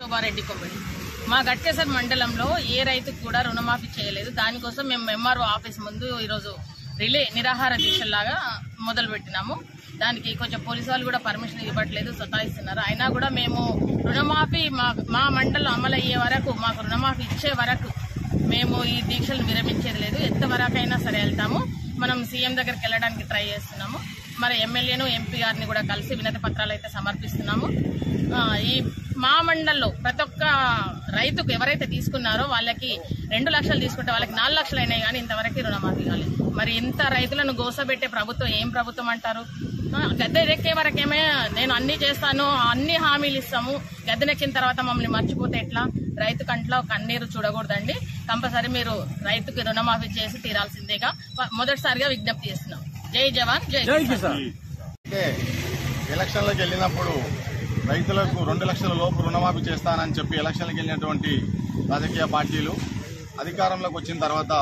శోభారెడ్డి కొమ్మడి మా గట్కేసర్ మండలంలో ఏ రైతుకు కూడా రుణమాఫీ చేయలేదు. దానికోసం మేము ఎంఆర్ఓ ఆఫీస్ ముందు ఈరోజు నిరాహార దీక్షలాగా మొదలు పెట్టినాము. దానికి కొంచెం పోలీసు వాళ్ళు కూడా పర్మిషన్ ఇవ్వట్లేదు, సతాయిస్తున్నారు. అయినా కూడా మేము రుణమాఫీ మా మండలం అమలు అయ్యే వరకు, మాకు రుణమాఫీ ఇచ్చే వరకు మేము ఈ దీక్షలు విరమించేది లేదు. ఎంతవరకైనా సరే వెళ్తాము. మనం సీఎం దగ్గరికి వెళ్ళడానికి ట్రై చేస్తున్నాము. మరి ఎమ్మెల్యేను ఎంపీ గారిని కూడా కలిసి వినతి పత్రాలు అయితే సమర్పిస్తున్నాము. ఈ మా మండలంలో ప్రతి ఒక్క రైతుకు ఎవరైతే తీసుకున్నారో వాళ్ళకి 2 లక్షలు తీసుకుంటే వాళ్ళకి 4 లక్షలు అయినాయి, కానీ ఇంతవరకు రుణమాఫీ కాలేదు. మరి ఇంత రైతులను గోసబెట్టే ప్రభుత్వం ఏం ప్రభుత్వం అంటారు? గద్దెనెక్కే వరకేమే నేను అన్ని చేస్తాను, అన్ని హామీలు ఇస్తాము, గద్దెనెక్కిన తర్వాత మమ్మల్ని మర్చిపోతే ఎట్లా? రైతు కంట్లో కన్నీరు చూడకూడదండి. కంపల్సరీ మీరు రైతుకి రుణమాఫీ చేసి తీరాల్సిందేగా మొదటిసారిగా విజ్ఞప్తి చేస్తున్నాం. జై జవాన్ జై కిసాన్. ఎలక్షన్లకు వెళ్ళినప్పుడు రైతులకు 2 లక్షల లోపు రుణమాఫీ చేస్తానని చెప్పి ఎలక్షన్లకు వెళ్ళినటువంటి రాజకీయ పార్టీలు అధికారంలోకి వచ్చిన తర్వాత